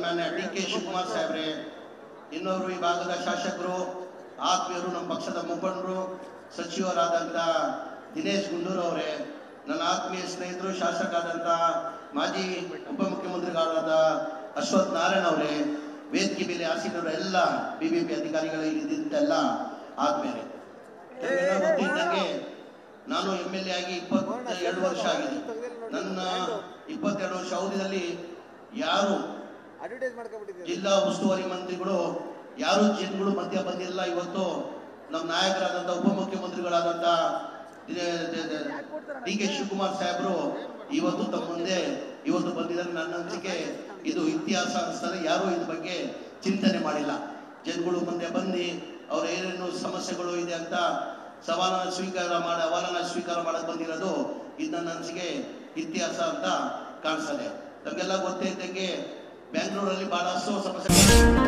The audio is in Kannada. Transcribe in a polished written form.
ಸನ್ಮಾನ್ಯ ಡಿ.ಕೆ. ಶಿವಕುಮಾರ್ ಸಾಹೇಬ್ರೆ, ಇನ್ನೋರು ಈ ಭಾಗದ ಶಾಸಕರು, ಆತ್ಮೀಯರು, ನಮ್ಮ ಪಕ್ಷದ ಮುಖಂಡರು, ಸಚಿವರಾದಂಥ ದಿನೇಶ್ ಗುಂಡೂರು ಅವರೇ, ನನ್ನ ಆತ್ಮೀಯ ಸ್ನೇಹಿತರು, ಶಾಸಕರಾದಂಥ ಮಾಜಿ ಉಪಮುಖ್ಯಮಂತ್ರಿಗಳಾದ ಅಶ್ವಥ್ ನಾರಾಯಣ ಅವರೇ, ವೇದಿಕೆ ಮೇಲೆ ಆಸೀನರು ಎಲ್ಲ ಬಿಬಿಎಂಪಿ ಅಧಿಕಾರಿಗಳು ಇದ್ದಂತೆಲ್ಲ ಆದ್ಮೇಲೆ ಗೊತ್ತಿದ್ದಂಗೆ ನಾನು MLA ಆಗಿ 22 ವರ್ಷ ಆಗಿದೆ. ನನ್ನ 22 ವರ್ಷ ಅವಧಿಯಲ್ಲಿ ಯಾರು ಜಿಲ್ಲಾ ಉಸ್ತುವಾರಿ ಮಂತ್ರಿಗಳು, ಯಾರು ಜನಗಳು ಮಧ್ಯ ಬಂದಿಲ್ಲ. ಇವತ್ತು ನಮ್ಮ ನಾಯಕರಾದಂಥ ಉಪಮುಖ್ಯಮಂತ್ರಿಗಳಾದಂಥ ಡಿ.ಕೆ. ಶಿವಕುಮಾರ್ ಸಾಹೇಬರು ಇವತ್ತು ತಮ್ಮ ಮುಂದೆ ಇವತ್ತು ಬಂದಿದ್ದಾರೆ. ನನ್ನ ಅನಿಸಿಕೆ ಇದು ಇತಿಹಾಸ ಅನಿಸ್ತದೆ. ಯಾರು ಇದ್ರ ಬಗ್ಗೆ ಚಿಂತನೆ ಮಾಡಿಲ್ಲ. ಜನಗಳು ಮುಂದೆ ಬಂದು ಅವ್ರ ಏನೇನು ಸಮಸ್ಯೆಗಳು ಇದೆ ಅಂತ ಸವಾಲನ್ನ ಸ್ವೀಕಾರ ಮಾಡಕ್ ಬಂದಿರೋದು ಇದು ನನ್ನ ಅನಿಸಿಕೆ ಇತಿಹಾಸ ಅಂತ ಕಾಣಿಸ್ತದೆ. ನಮಗೆಲ್ಲ ಗೊತ್ತೇ ಇದ್ದಂಗೆ ಬೆಂಗಳೂರಲ್ಲಿ ಬಹಳಷ್ಟು ಸಮಸ್ಯೆ